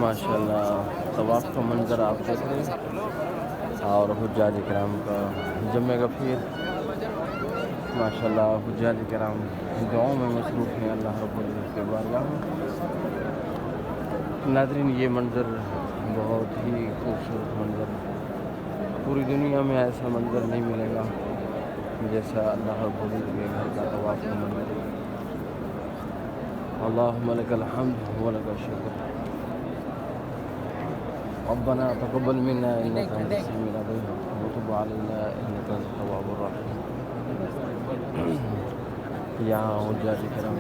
माशाल्लाह तवाफ़ का मंज़र आप देख रहे हैं और हुज्जाज किराम का जमे गफ़ीर। माशाल्लाह हुज्जाज किराम दुआओं में मसरूफ़ हैं अल्लाह रब्बुल इज़्ज़त के बारगाह में। नाज़रीन, ये मंज़र बहुत ही खूबसूरत मंज़र, पूरी दुनिया में ऐसा मंज़र नहीं मिलेगा जैसा अल्लाह रब्बुल इज़्ज़त के घर का तवाफ़ का मंज़र। अल्लाहुम्मा लकल हम्द व लकल शुक्र। रब्बना तक़ब्बल मिन्ना इन्नका अंतस समीउल अलीम व तुब अलैना इन्नका अंतत तव्वाबुर रहीम। यहाँ हुज्जाज किराम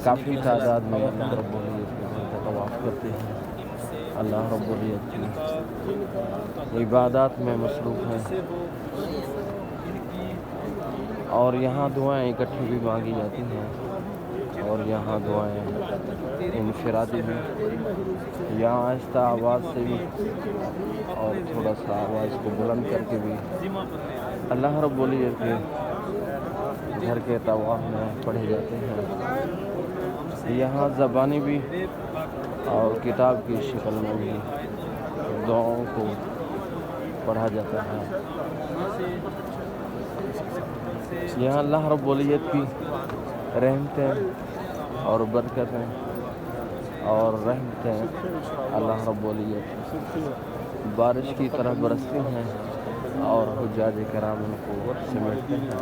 काफ़ी तादाद में अल्लाह रब्बुल इज़्ज़त के घर का तवाफ़ करते हैं। अल्लाह रब्बुल इज़्ज़त की इबादत में मसरूफ़ हैं और यहाँ दुआएं इकट्ठी भी मांगी जाती हैं और यहाँ दुआएं इनफरादी हैं। यहाँ आहिस्ता आवाज़ से भी और थोड़ा सा आवाज़ को बुलंद करके भी अल्लाह रब्बुल इज़्ज़त के घर के तवाफ़ में पढ़े जाते हैं। यहाँ ज़बानी भी और किताब की शक्ल में भी दुआओं को पढ़ा जाता है। यहाँ अल्लाह रब्बुल इज़्ज़त की रहमतें और बरकतें और रहमतें अल्लाह रब्बुल इज़्ज़त बारिश की तरह बरसती हैं और हुज्जाज किराम उनको समेटते हैं।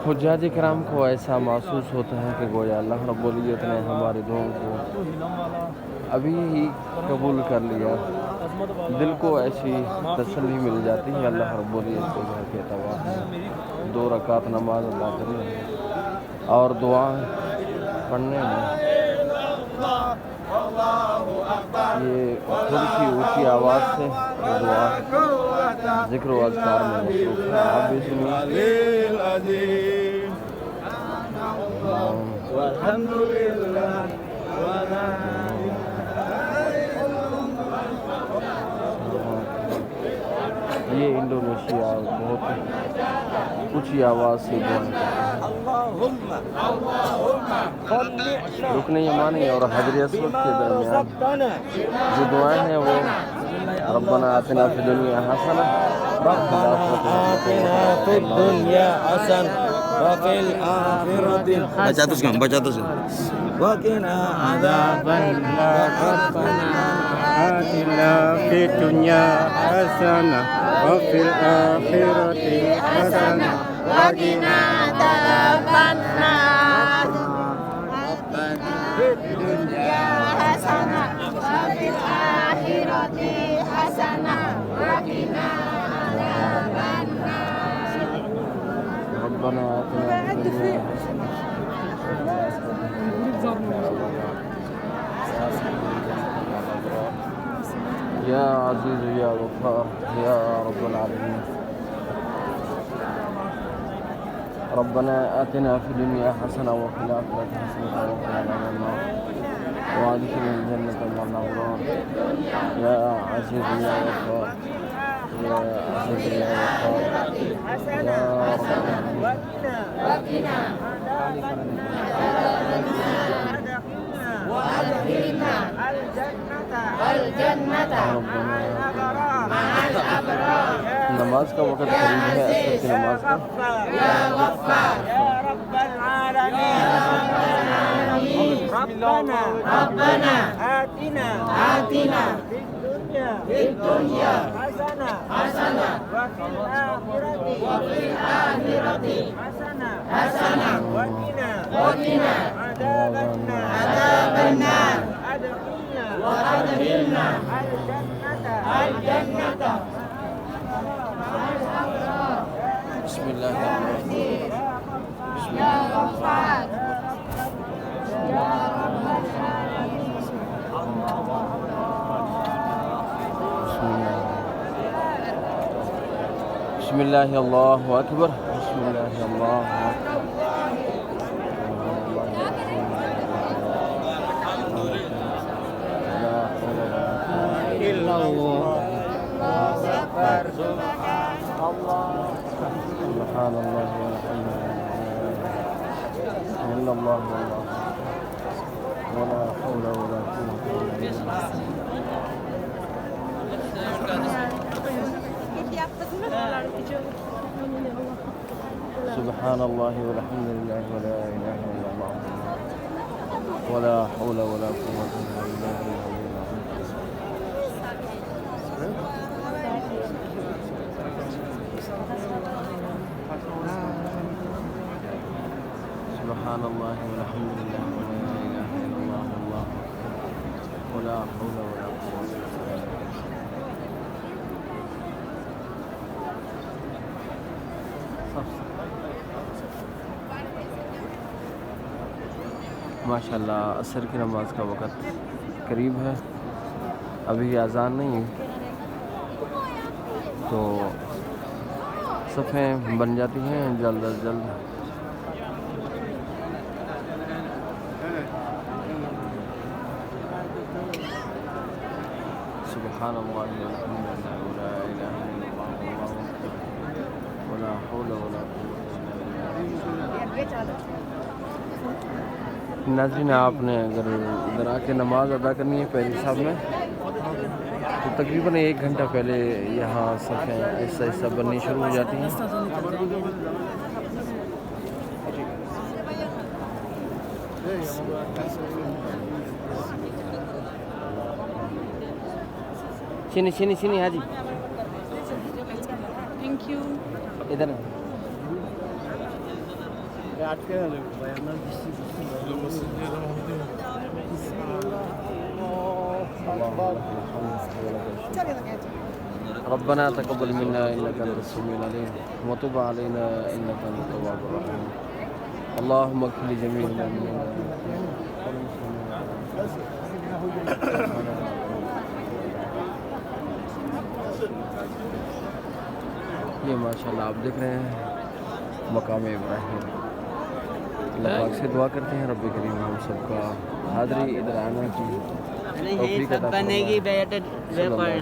हुज्जाज किराम को ऐसा महसूस होता है कि गोया अल्लाह रब्बुल इज़्ज़त ने हमारी दुआओं को अभी ही कबूल कर लिया। दिल को ऐसी तसल्ली मिल जाती है अल्लाह रब्बुल इज़्ज़त के घर के तवाफ़ में 2 रकात नमाज अदा करने में और दुआ पढ़ने में। ये थोड़ी सी ऊँची आवाज़ से दुआ ज़िक्र व अज़कार में मसरूफ़ है। आप भी सुनिए। ये इंडोनेशिया बहुत ऊँची आवाज़ से रुकने यमानी और हजर अस्वद के दरमियान जो दुआएं हैं वो रब्बना आतिना फिद दुनिया हसना baca terus kan, baca terus. Waqina adzabannar rabbana atina fid dunya hasanah wa fil akhirati hasanah wa qina adzabannar rabbana fid dunya hasanah wa fil akhirati hasanah wa qina adzabannar. ربنا آتنا في الدنيا يا عزيز يا غفار يا رب العالمين. ربنا آتنا في الدنيا حسنة وفي الآخرة حسنة وقنا عذاب النار وادخلنا الجنة مع الأبرار يا عزيز يا غفار يا عزيز يا غفار يا رب وأدخلنا الجنة مع الأبرار. नमाज का वक़्त करीब है असर की नमाज का। या गफ्फार या रब्बल आलमीन. रब्बना आतिना फिद दुनिया हसना व फिल आखिरति हसना व qina adzabannar. Adkhilna al-jannata. बिस्मिल्लाहिर्रहमानिर्रहीम. Ya Ghaffar ya Rabbal Alamin. बिस्मिल्लाह अल्लाहु अकबर. बिस्मिल्लाह अल्लाहु अकबर. सुभान अल्लाह इल्लल्लाह वला हौला वला कुव्वता इल्ला बिल्लाह। सुब्हानल्लाहि वल्हम्दुलिल्लाहि वला इलाहा इल्लल्लाह वला हौला वला कुव्वता इल्ला बिल्लाह। सुब्हानल्लाहि वल्हम्दुलिल्लाहि वला इलाहा इल्लल्लाह वला हौला वला कुव्वता इल्ला बिल्लाह। माशाल्लाह असर की नमाज का वक़्त करीब है, अभी अज़ान नहीं है तो सफ़ें बन जाती हैं जल्द अज जल्द। सुब्हानल्लाह वल्हम्दुलिल्लाह वला इलाहा इल्लल्लाह वला हौला वला कुव्वता इल्ला बिल्लाह। नाज़रीन, आपने अगर इधर आके नमाज अदा करनी है पहली साहब में तो तकरीबन 1 घंटा पहले यहाँ सफ़ें ऐसा ऐसा बननी शुरू हो जाती हैं। sini sini sini Haji, thank you. इधर रब्बना तक़ब्बल मिन्ना इन्नका अंतस समीउल अलीम व तुब अलैना इन्नका अंतत तव्वाबुर रहीम। अल्लाहुम्मा इग़फिर li जमीइल मुस्लिमीन। ये माशाल्लाह आप देख रहे हैं मकाम इब्राहिम। अल्लाह पाक से दुआ करते हैं रब्बी करीम हम सबका हाज़री इधर आने की तौफीक अता फरमाए।